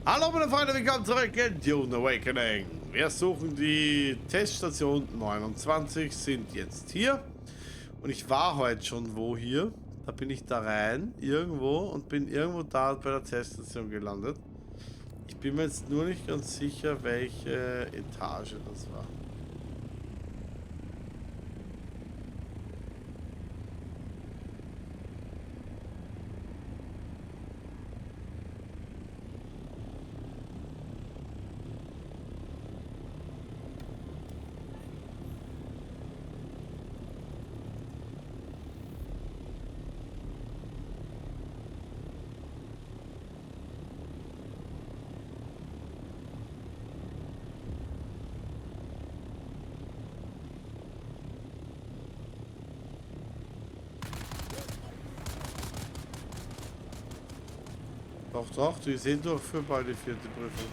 Hallo meine Freunde, willkommen zurück in Dune Awakening. Wir suchen die Teststation 29, sind jetzt hier. Und ich war heute schon wo hier. Da bin ich da rein, irgendwo, und bin irgendwo da bei der Teststation gelandet. Ich bin mir jetzt nur nicht ganz sicher, welche Etage das war. Doch, die sind doch für bald die vierte Prüfung.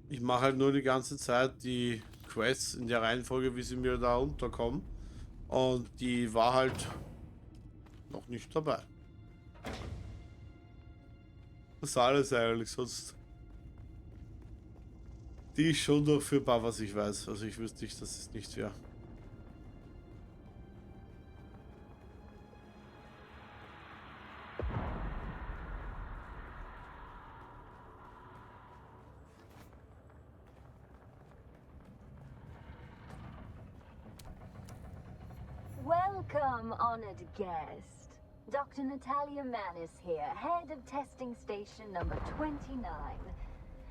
Ich mache halt nur die ganze Zeit die Quests in der Reihenfolge, wie sie mir da unterkommen. Und die war halt noch nicht dabei. Das ist alles eigentlich, sonst. Die ist schon durchführbar, was ich weiß. Also ich wüsste nicht, dass es nicht wäre. Welcome, honored guest. Dr. Natalia Mann is here, head of testing station number 29.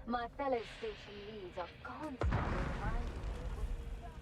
My fellow station leads are constantly reminding me of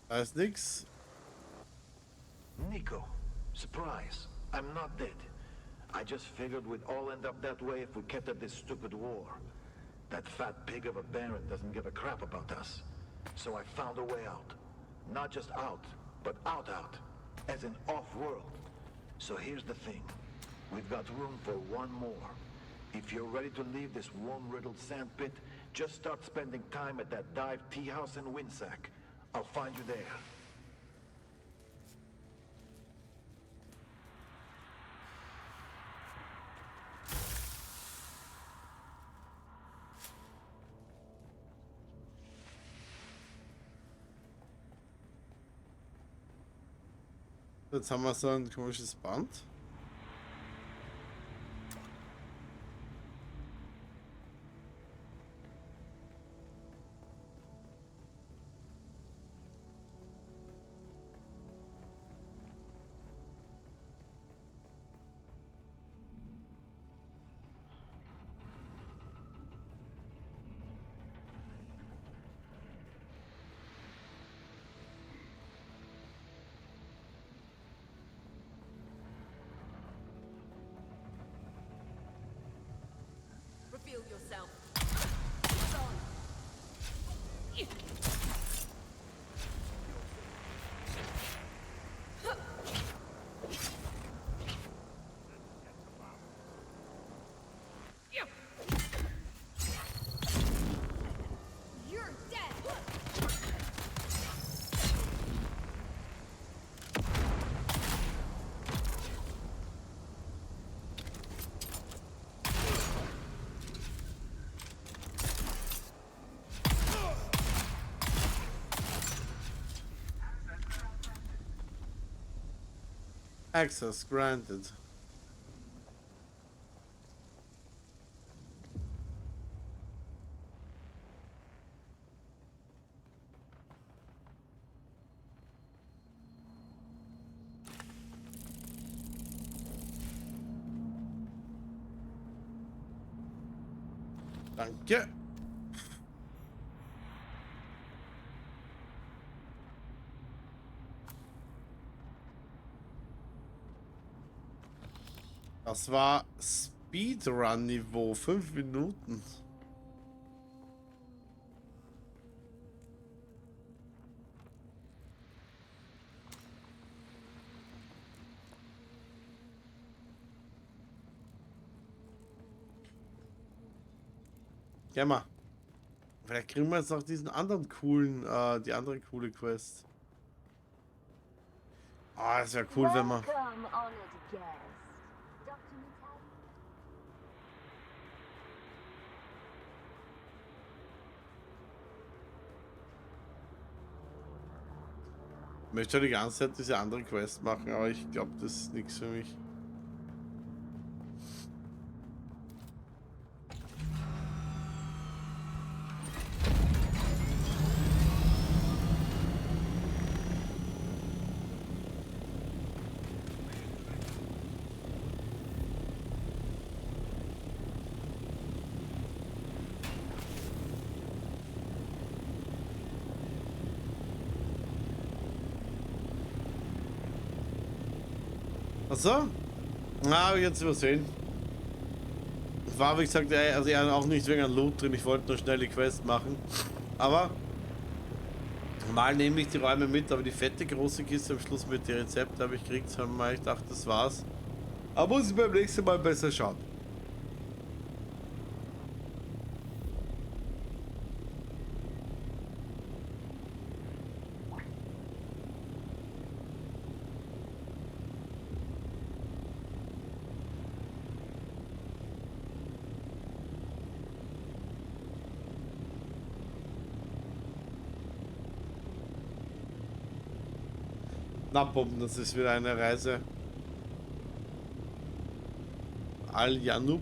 Da ist nix. Nico, surprise. I'm not dead. I just figured we'd all end up that way if we kept at this stupid war. That fat pig of a Baron doesn't give a crap about us. So I found a way out. Not just out, but out. As in off-world. So here's the thing. We've got room for one more. If you're ready to leave this worm-riddled sandpit, just start spending time at that dive tea house in Windsack. I'll find you there. Jetzt haben wir so ein komisches Band. Reveal yourself. It's on. You're dead. Access granted. Danke. Das war Speedrun-Niveau. 5 Minuten. Ja, mal. Vielleicht kriegen wir jetzt noch diesen anderen coolen, die andere coole Quest. Ah, das wäre cool, wenn man... Welcome, honored guest. Dr. Natalia. Ich möchte die ganze Zeit diese andere Quest machen, aber ich glaube, das ist nichts für mich. Achso? Na, habe ich jetzt übersehen. Es war, wie gesagt, also ja, auch nicht wegen Loot drin. Ich wollte nur schnell die Quest machen. Aber mal nehme ich die Räume mit, aber die fette große Kiste am Schluss mit den Rezepten habe ich gekriegt. Haben wir, ich dachte, das war's. Aber muss ich beim nächsten Mal besser schauen. Na, Bomben, das ist wieder eine Reise. Al-Janub.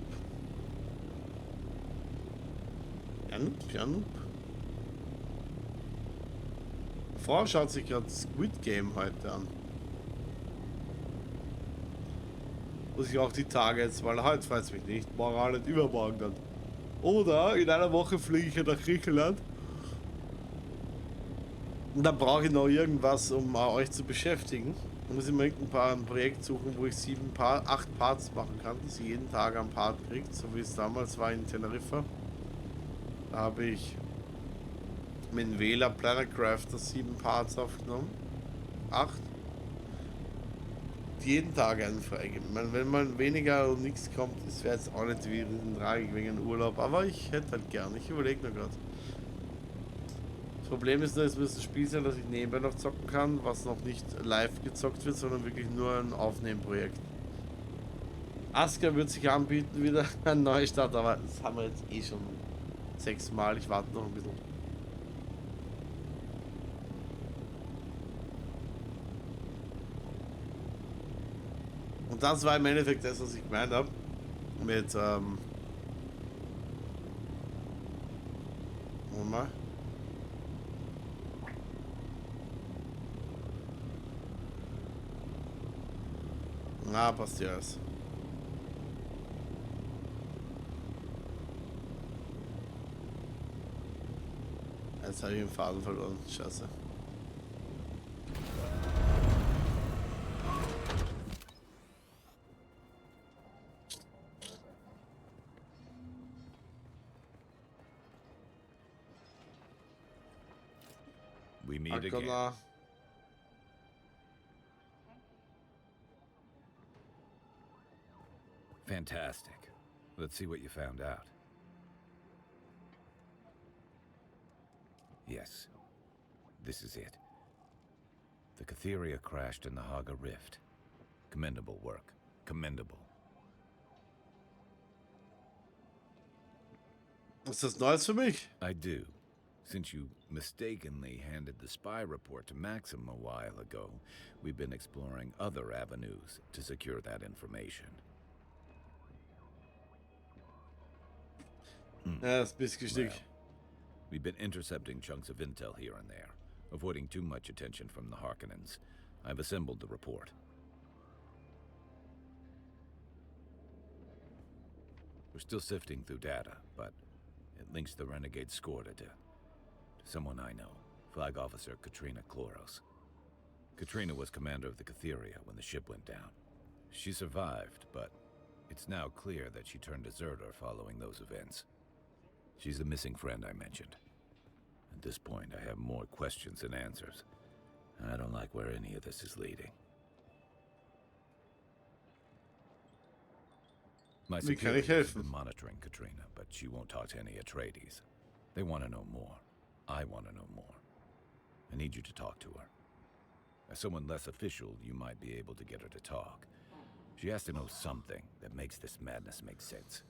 Janub. Frau schaut sich gerade Squid Game heute an. Muss ich auch die Tage jetzt, weil heute freut es mich nicht. Morgen auch nicht, übermorgen dann. Oder in einer Woche fliege ich ja nach Griechenland. Und dann brauche ich noch irgendwas, um euch zu beschäftigen. Da muss ich mir ein Projekt suchen, wo ich 8 Parts machen kann, dass ihr jeden Tag einen Part kriegt, so wie es damals war in Teneriffa. Da habe ich mit dem Wähler Planet Crafter 7 Parts aufgenommen. 8. Jeden Tag einen freigeben. Ich meine, wenn man weniger und nichts kommt, das wäre jetzt auch nicht wie ein Tragik wegen Urlaub. Aber ich hätte halt gern. Ich überlege nur gerade. Das Problem ist nur, es muss ein Spiel sein, das ich nebenbei noch zocken kann, was noch nicht live gezockt wird, sondern wirklich nur ein Aufnehmprojekt. Aska wird sich anbieten, wieder ein Neustart, aber das haben wir jetzt eh schon 6 Mal. Ich warte noch ein bisschen. Und das war im Endeffekt das, was ich gemeint habe. Mit, Moment mal. Na, passt ja alles. Jetzt habe ich den Faden verloren. Scheiße. We meet again. Fantastic. Let's see what you found out. Yes, this is it. The Catheria crashed in the Haga Rift. Commendable work. Commendable. Ist das Neues für mich? I do. Since you mistakenly handed the spy report to Maxim a while ago, we've been exploring other avenues to secure that information. Ja, das Bissgestick. Well, we've been intercepting chunks of intel here and there, avoiding too much attention from the Harkonnens. I've assembled the report. We're still sifting through data, but it links the renegade Skorda to someone I know, Flag Officer Katrina Kloros. Katrina was commander of the Catheria when the ship went down. She survived, but it's now clear that she turned deserter following those events. She's the missing friend I mentioned. At this point, I have more questions than answers, and I don't like where any of this is leading. My Wie kann ich superiors have helfen? been monitoring Katrina, but she won't talk to any Atreides. They want to know more. I want to know more. I need you to talk to her. As someone less official, you might be able to get her to talk. She has to know something that makes this madness make sense.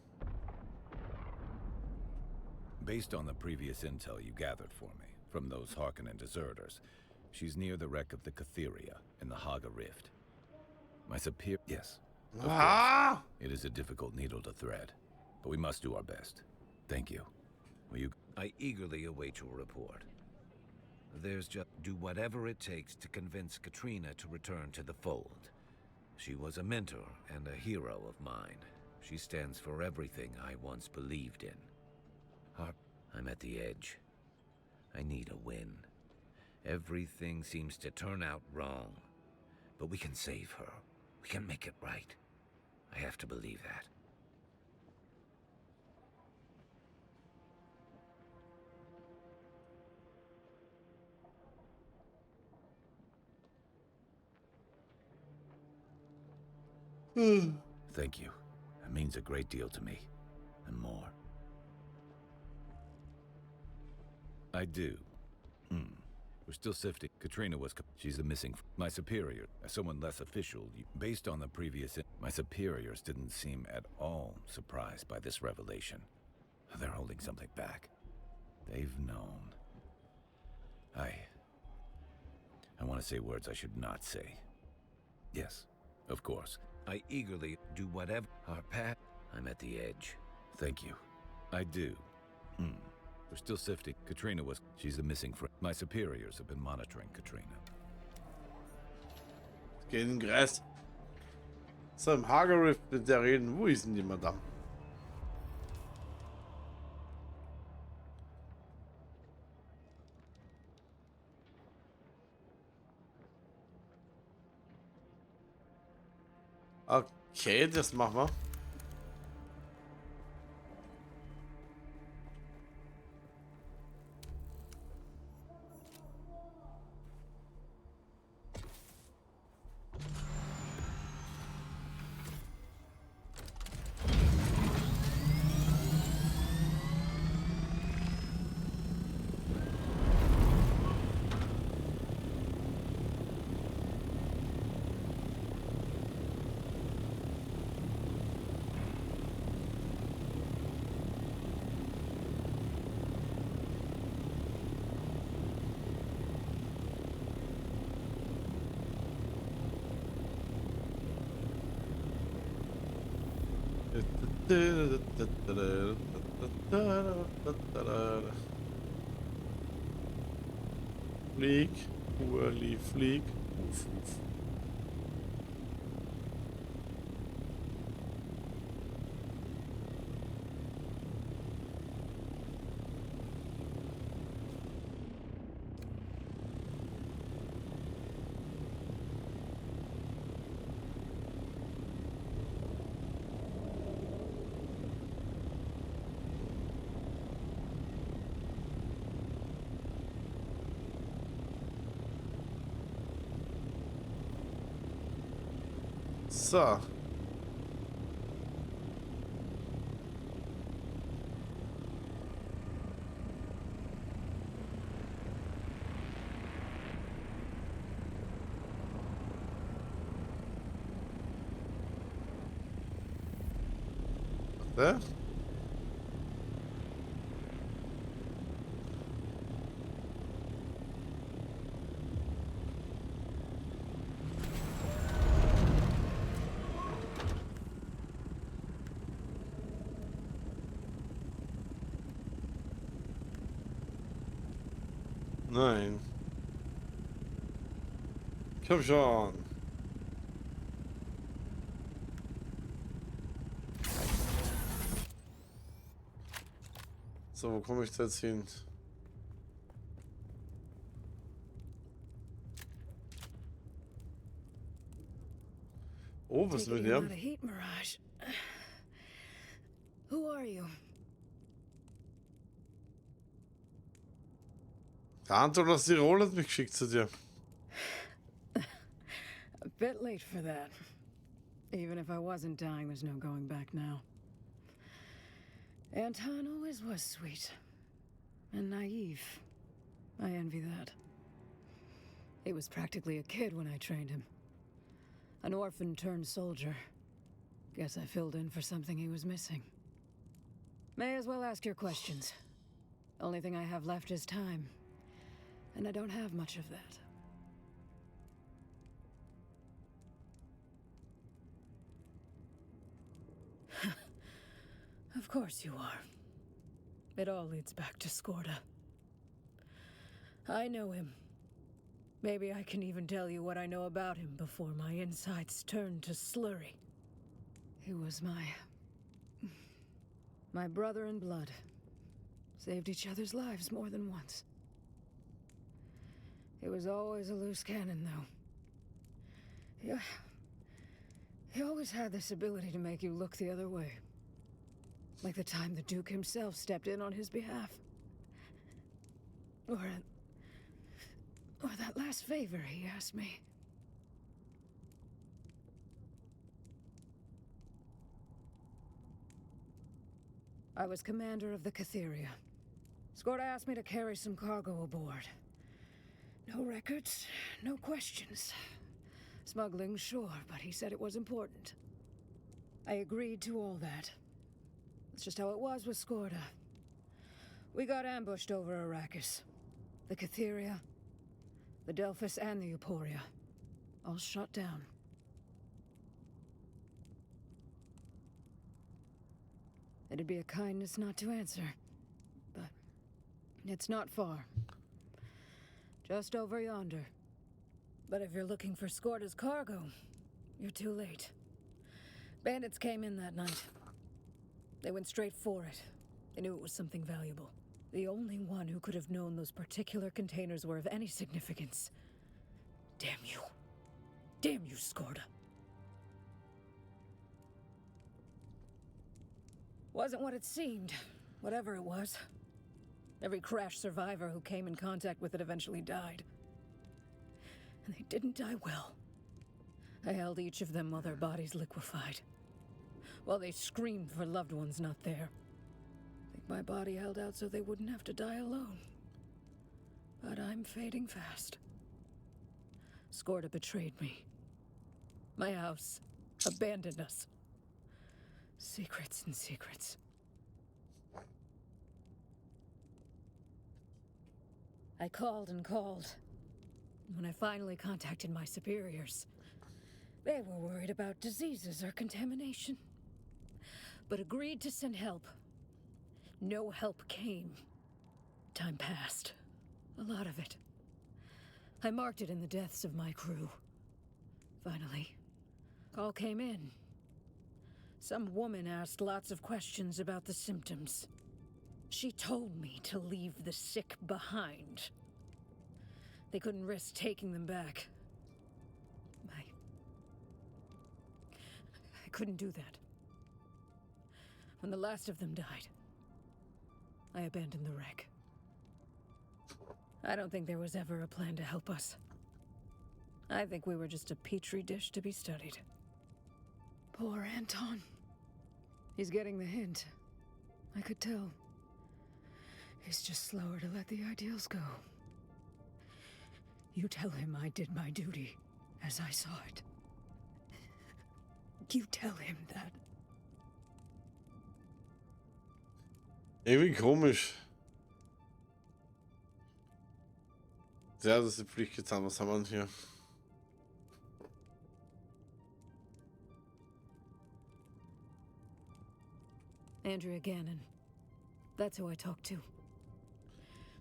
Based on the previous intel you gathered for me, from those Harkonnen deserters, she's near the wreck of the Catheria in the Habe Rift. My superior... Yes. Of course. Ah! It is a difficult needle to thread, but we must do our best. Thank you. Will you... I eagerly await your report. There's just... Do whatever it takes to convince Katrina to return to the fold. She was a mentor and a hero of mine. She stands for everything I once believed in. I'm at the edge. I need a win. Everything seems to turn out wrong. But we can save her. We can make it right. I have to believe that. Thank you. It means a great deal to me. And more. I do. We're still sifting. Katrina was... She's the missing... My superior, as someone less official, based on the previous... My superiors didn't seem at all surprised by this revelation. They're holding something back. They've known. I want to say words I should not say. Yes, of course. I eagerly do whatever... Our path... I'm at the edge. Thank you. I do. We're still sifting. Katrina was... She's the missing friend. My superiors have been monitoring Katrina. Geht in den Kreis. So, im Habe Rift mit der reden. Wo ist denn die Madame? Okay, das machen wir. Flieg, Urli, flieg, Uf, Uf. So. Warte. Nein. Komm schon. So, wo komme ich da jetzt hin? Oh, was will der? Who are you? Der Anton aus Tirol hat mich geschickt zu dir. A bit late for that. Even if I wasn't dying, there's no going back now. Anton always was sweet. And naive. I envy that. He was practically a kid when I trained him. An orphan turned soldier. Guess I filled in for something he was missing. May as well ask your questions. Only thing I have left is time. And I don't have much of that. Of course you are. It all leads back to Skorda. I know him. Maybe I can even tell you what I know about him before my insides turn to slurry. He was my brother in blood. Saved each other's lives more than once. He was always a loose cannon, though. Yeah. He always had this ability to make you look the other way. Like the time the Duke himself stepped in on his behalf. Or that last favor he asked me. I was commander of the Catheria. Skorda asked me to carry some cargo aboard. No records, no questions. Smuggling, sure, but he said it was important. I agreed to all that. That's just how it was with Skorda. We got ambushed over Arrakis. The Catheria, the Delphus, and the Euphoria. All shot down. It'd be a kindness not to answer. But it's not far. Just over yonder. But if you're looking for Skorda's cargo, you're too late. Bandits came in that night. They went straight for it. They knew it was something valuable. The only one who could have known those particular containers were of any significance. Damn you. Damn you, Skorda. Wasn't what it seemed, whatever it was. Every crash survivor who came in contact with it eventually died. And they didn't die well. I held each of them while their bodies liquefied. While they screamed for loved ones not there. I think my body held out so they wouldn't have to die alone. But I'm fading fast. Skorda betrayed me. My house abandoned us. Secrets and secrets. I called and called. When I finally contacted my superiors, they were worried about diseases or contamination, but agreed to send help. No help came. Time passed. A lot of it. I marked it in the deaths of my crew. Finally, call came in. Some woman asked lots of questions about the symptoms. She told me to leave the sick behind. They couldn't risk taking them back. I couldn't do that. When the last of them died, I abandoned the wreck. I don't think there was ever a plan to help us. I think we were just a petri dish to be studied. Poor Anton. He's getting the hint. I could tell. He's just slower to let the ideals go. You tell him I did my duty, as I saw it. You tell him that. Irgendwie komisch. Ja, das ist die Pflicht getan. Was haben wir denn hier? Andrea Gannon. That's who I talked to.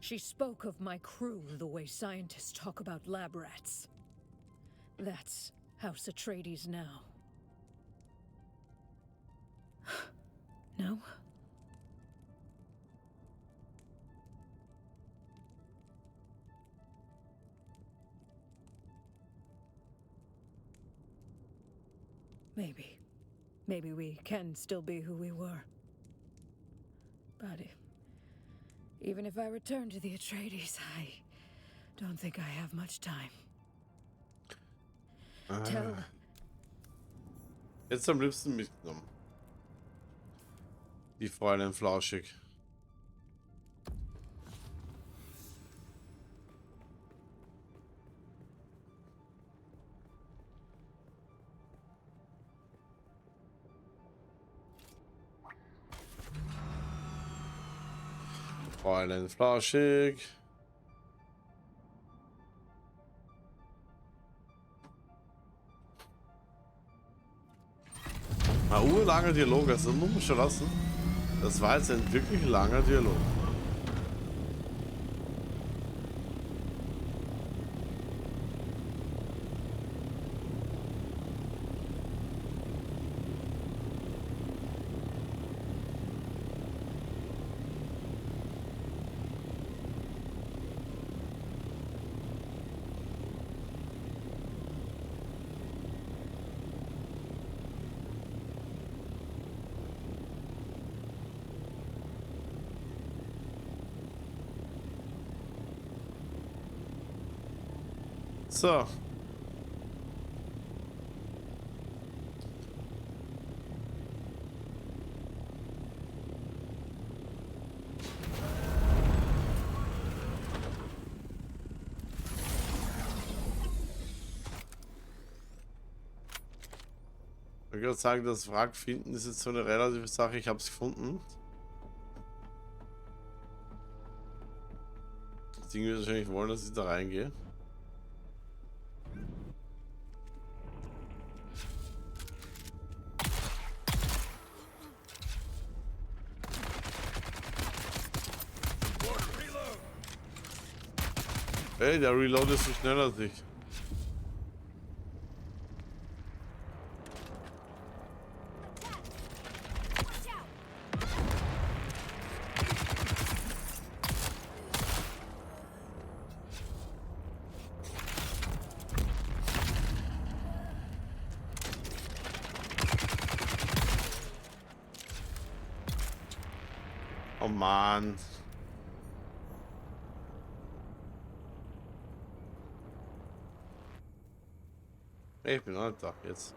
She spoke of my crew the way scientists talk about lab rats. That's House Atreides now. No? Maybe. Maybe we can still be who we were. But even if I return to the Atreides, I don't think I have much time. Tell... Jetzt am liebsten mitgenommen. Die Fräulein Flauschig. Fräulein Flauschig. Ein urlanger Dialog, also muss man schon lassen. Das war jetzt ein wirklich langer Dialog. So. Ich würde sagen, das Wrack finden ist jetzt so eine relative Sache. Ich habe es gefunden. Das Ding wird wahrscheinlich wollen, dass ich da reingehe. Ey, der Reload ist so schnell als ich. Oh Mann. Ich bin halt da jetzt.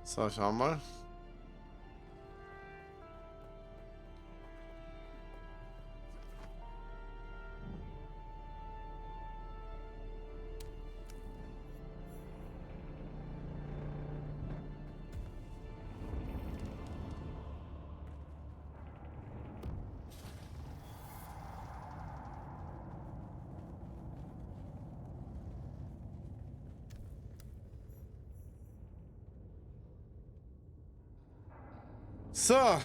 So, schau mal. So.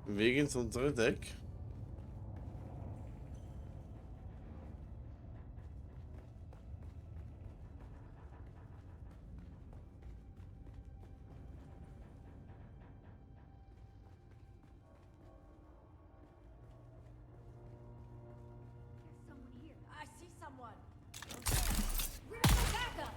Weg ins untere Deck. Someone here. I see someone. Where's the backup?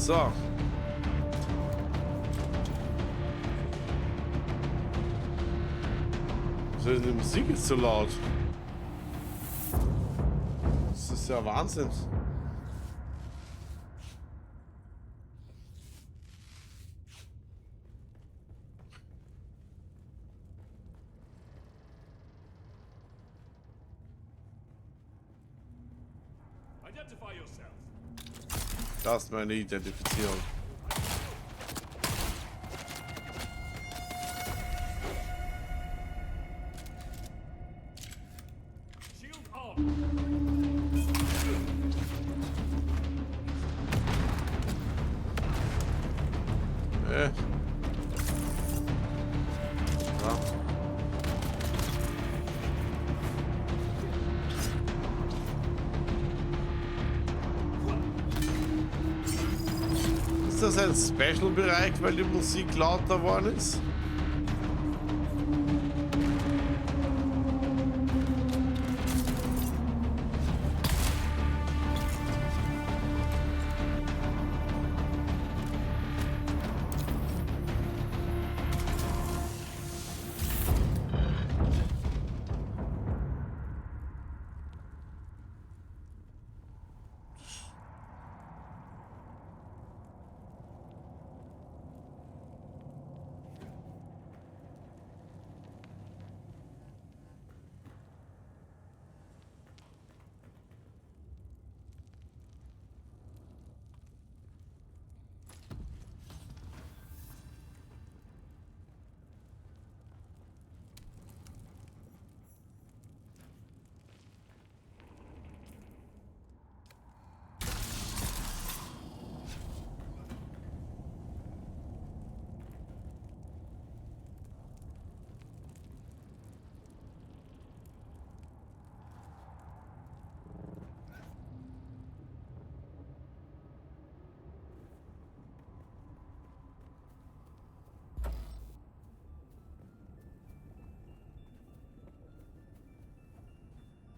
So. Wieso ist die Musik jetzt so laut? Das ist ja Wahnsinn. Identify yourself. Das ist meine Identifizierung. Shield on. Ja. Ist das ein Special-Bereich, weil die Musik lauter geworden ist?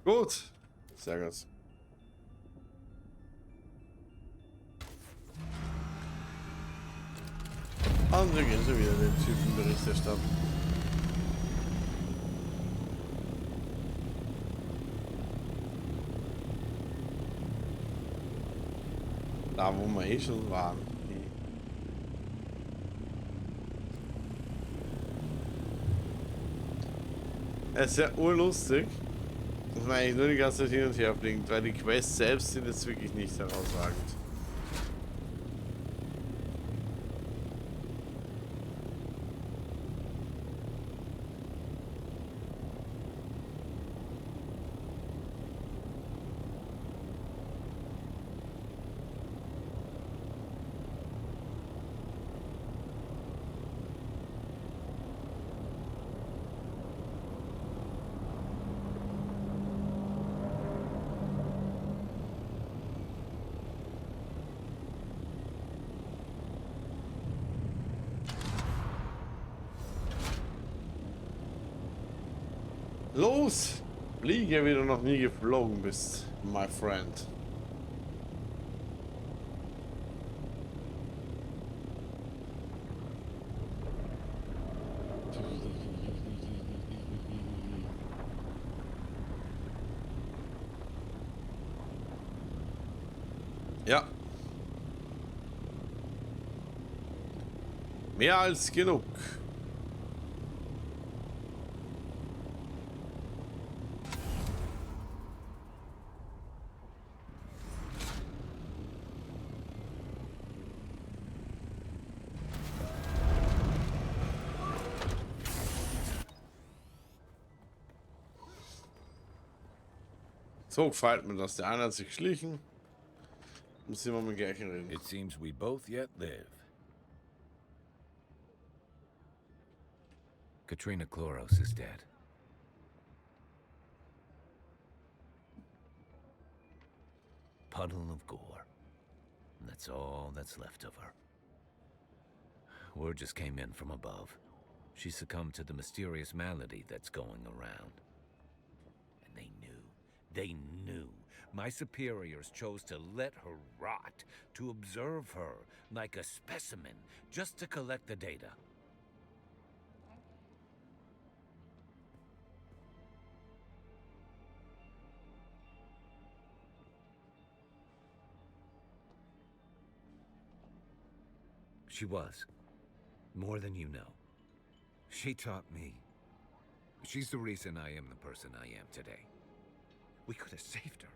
Gut. Sehr gut. Und wir gehen schon wieder den Typen Bericht erstatten. Da, wo wir eh schon waren. Es ist ja urlustig, dass man eigentlich nur die ganze Zeit hin und her fliegt, weil die Quests selbst sind jetzt wirklich nicht herausragend. Los! Fliege, wie du noch nie geflogen bist, my friend. Ja. Mehr als genug. So gefällt mir das. Der eine hat sich geschlichen. Muss immer mit dem gleichen reden. It seems we both yet live. Katrina Chloros is dead. Puddle of gore. And that's all that's left of her. Word just came in from above. She succumbed to the mysterious malady that's going around. And they knew My superiors chose to let her rot, to observe her like a specimen, just to collect the data. She was. More than you know. She taught me. She's the reason I am the person I am today. We could have saved her.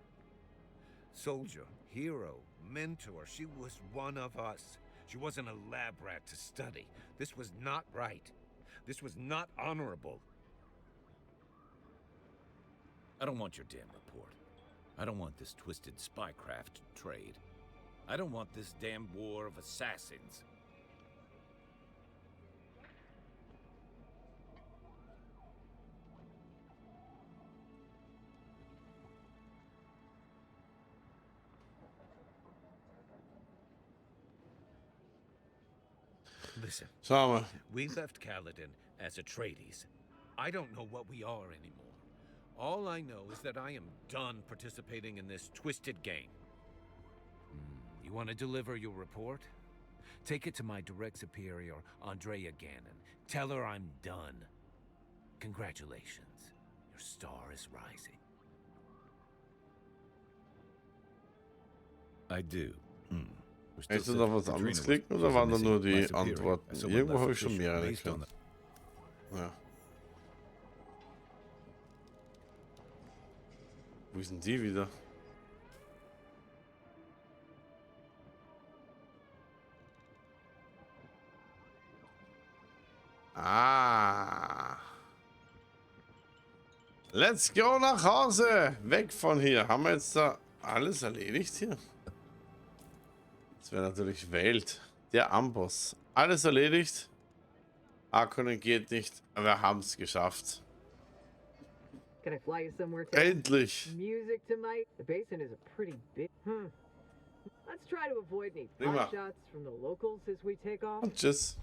Soldier, hero, mentor. She was one of us. She wasn't a lab rat to study. This was not right. This was not honorable. I don't want your damn report. I don't want this twisted spycraft trade. I don't want this damn war of assassins. Listen, Schauen wir. we left Kaladin as Atreides. I don't know what we are anymore. All I know is that I am done participating in this twisted game. You want to deliver your report? Take it to my direct superior, Andrea Gannon. Tell her I'm done. Congratulations. Your star is rising. I do. Hättest du noch was anderes klicken oder waren da nur die Antworten? Irgendwo habe ich schon mehrere gekriegt. Ja. Wo ist denn die wieder? Ah. Let's go nach Hause. Weg von hier. Haben wir jetzt da alles erledigt hier? Das wäre natürlich Welt. Der Amboss. Alles erledigt. ANTON geht nicht. Aber wir haben es geschafft. Can I fly you somewhere town? Endlich. Music tonight? The basin is a pretty big. Let's try to avoid any Prima. pot shots from the locals as we take off. Und tschüss.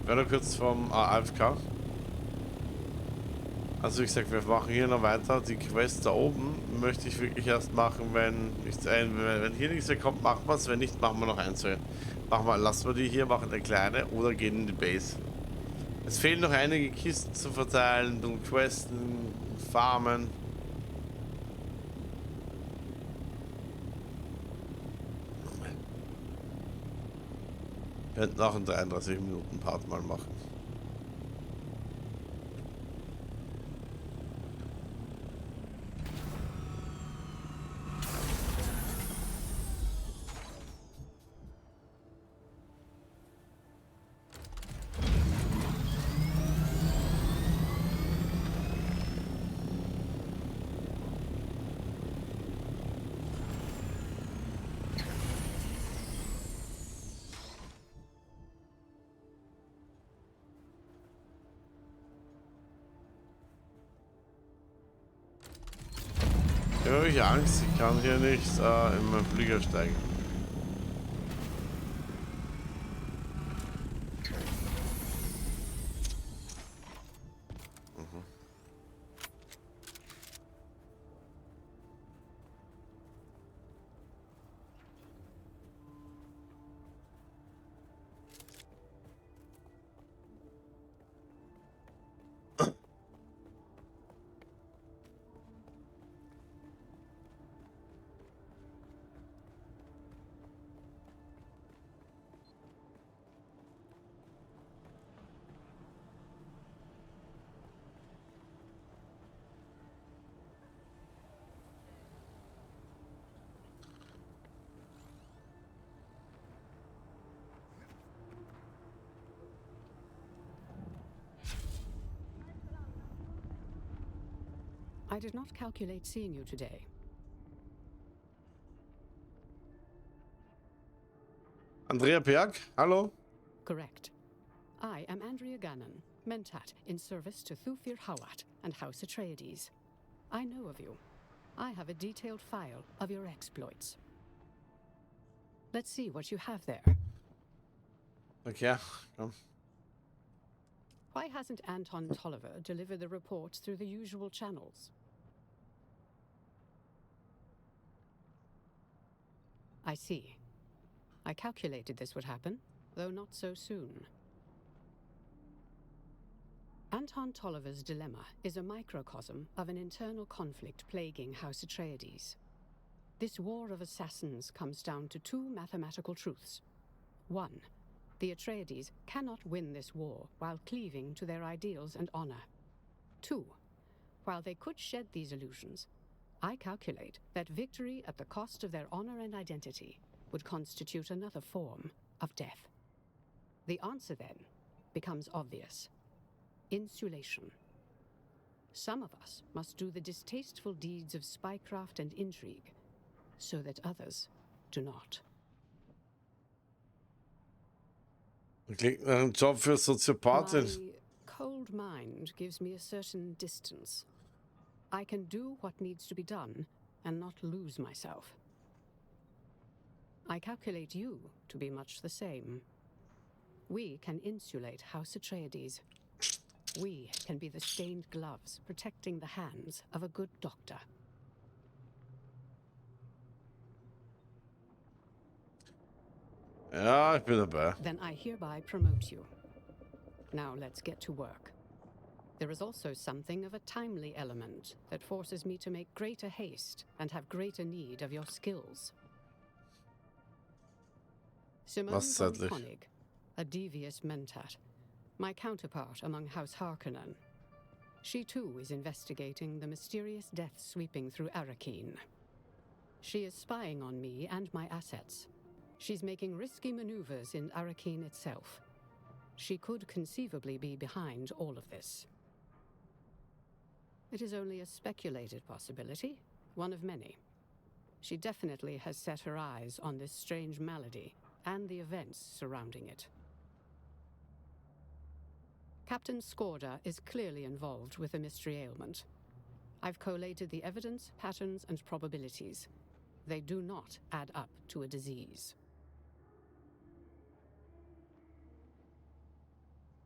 Ich werde kurz vom AFK. Also wie gesagt, wir machen hier noch weiter. Die Quest da oben möchte ich wirklich erst machen, wenn hier nichts mehr kommt, machen wir es. Wenn nicht, machen wir noch eins. Lassen wir die hier, machen eine kleine oder gehen in die Base. Es fehlen noch einige Kisten zu verteilen und Questen, Farmen. Wir könnten auch einen 33-Minuten-Part mal machen. Ich habe wirklich Angst, ich kann hier nicht in meinen Flieger steigen. I did not calculate seeing you today. Andrea Berg, hallo? Correct. I am Andrea Gannon, Mentat, in service to Thufir Hawat and House Atreides. I know of you. I have a detailed file of your exploits. Let's see what you have there. Okay, komm. Why hasn't Anton Tolliver delivered the reports through the usual channels? I see. I calculated this would happen, though not so soon. Anton Tolliver's dilemma is a microcosm of an internal conflict plaguing House Atreides. This war of assassins comes down to two mathematical truths. One, the Atreides cannot win this war while cleaving to their ideals and honor. Two, while they could shed these illusions, I calculate that victory at the cost of their honor and identity would constitute another form of death. The answer, then, becomes obvious. Insulation. Some of us must do the distasteful deeds of spycraft and intrigue, so that others do not. Klingt nach einem Job für Soziopathin. My cold mind gives me a certain distance. I can do what needs to be done and not lose myself. I calculate you to be much the same. We can insulate House Atreides. We can be the stained gloves protecting the hands of a good doctor. Ja, ich bin dabei. Then I hereby promote you. Now let's get to work. There is also something of a timely element that forces me to make greater haste and have greater need of your skills. Simone Was von zeitlich? Koenig, a devious mentat, my counterpart among House Harkonnen. She too is investigating the mysterious death sweeping through Arrakeen. She is spying on me and my assets. She's making risky maneuvers in Arrakeen itself. She could conceivably be behind all of this. It is only a speculated possibility, one of many. She definitely has set her eyes on this strange malady and the events surrounding it. Captain Skorda is clearly involved with the mystery ailment. I've collated the evidence, patterns, and probabilities. They do not add up to a disease.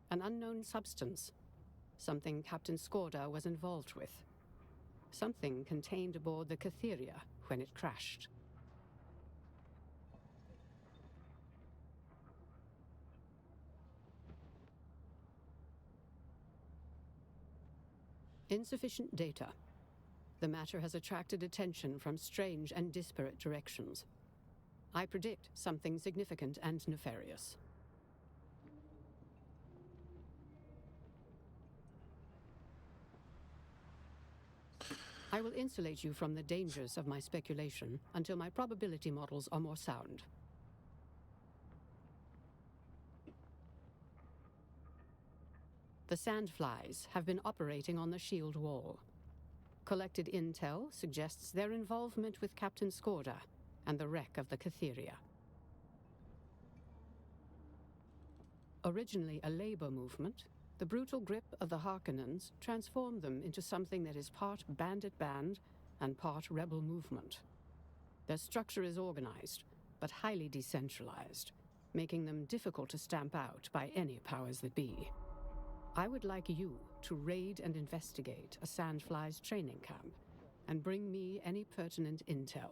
An unknown substance. Something Captain Skorda was involved with. Something contained aboard the Catheria when it crashed. Insufficient data. The matter has attracted attention from strange and disparate directions. I predict something significant and nefarious. I will insulate you from the dangers of my speculation until my probability models are more sound. The Sandflies have been operating on the shield wall. Collected intel suggests their involvement with Captain Skorda and the wreck of the Catheria. Originally a labor movement, the brutal grip of the Harkonnens transformed them into something that is part bandit band and part rebel movement. Their structure is organized, but highly decentralized, making them difficult to stamp out by any powers that be. I would like you to raid and investigate a Sandflies training camp and bring me any pertinent intel.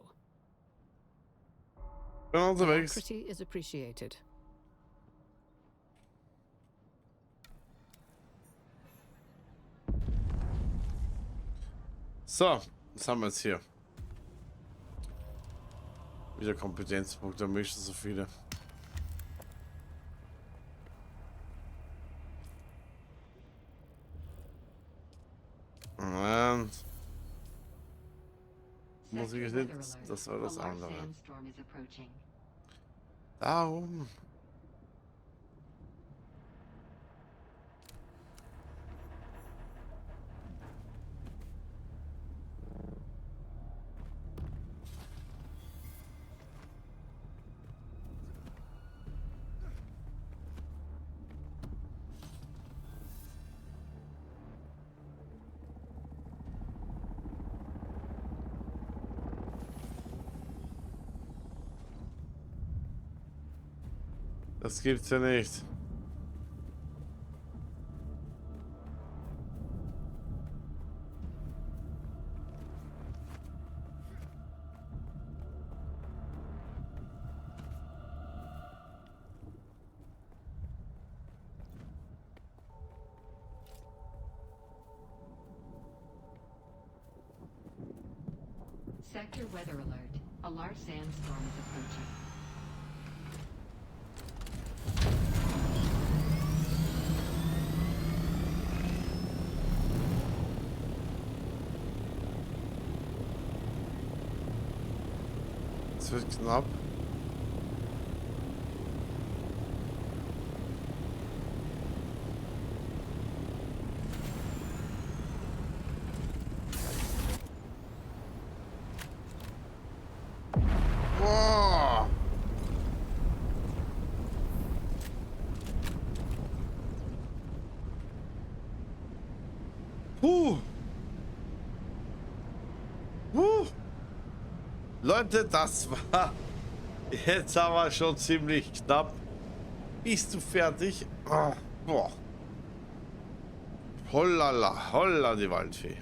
Alacrity is appreciated. So, was haben wir jetzt hier? Wieder Kompetenzpunkte, mischen so viele. Und Musik ist nicht, das war das andere. Darum. Das gibt's ja nicht. Sector weather alert. A large sandstorm is approaching. Es wird knapp. Boah. Leute, das war jetzt aber schon ziemlich knapp. Bist du fertig? Oh, boah. Hollala, holla die Waldfee.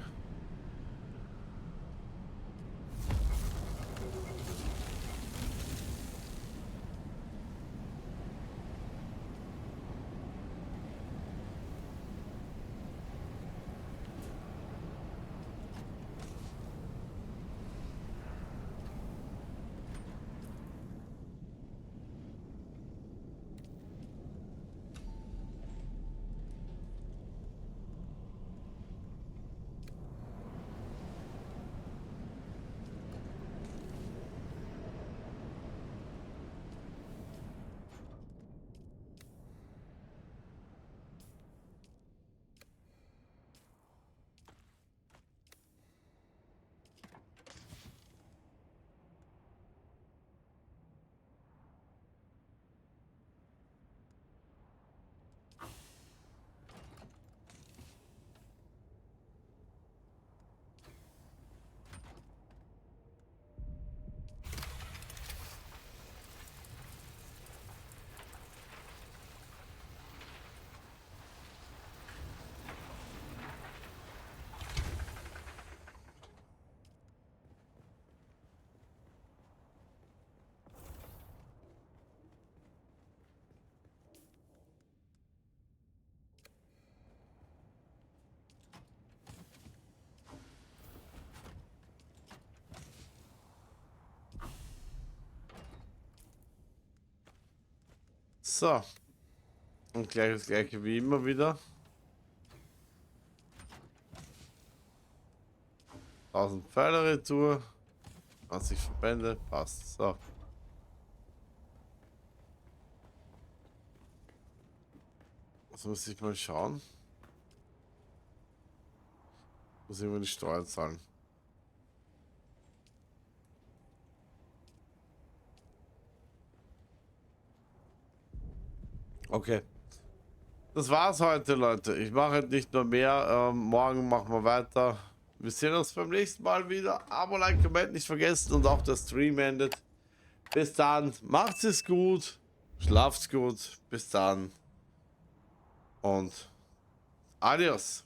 So. Und gleich das gleiche wie immer wieder. 1000 Pfeile Retour. 20 Verbände. Passt. So. Jetzt muss ich mal schauen. Muss ich immer die Steuern zahlen. Okay. Das war's heute, Leute. Ich mache jetzt nicht nur mehr. Morgen machen wir weiter. Wir sehen uns beim nächsten Mal wieder. Abo, Like, Comment nicht vergessen und auch der Stream endet. Bis dann. Macht's es gut. Schlaft's gut. Bis dann. Und adios.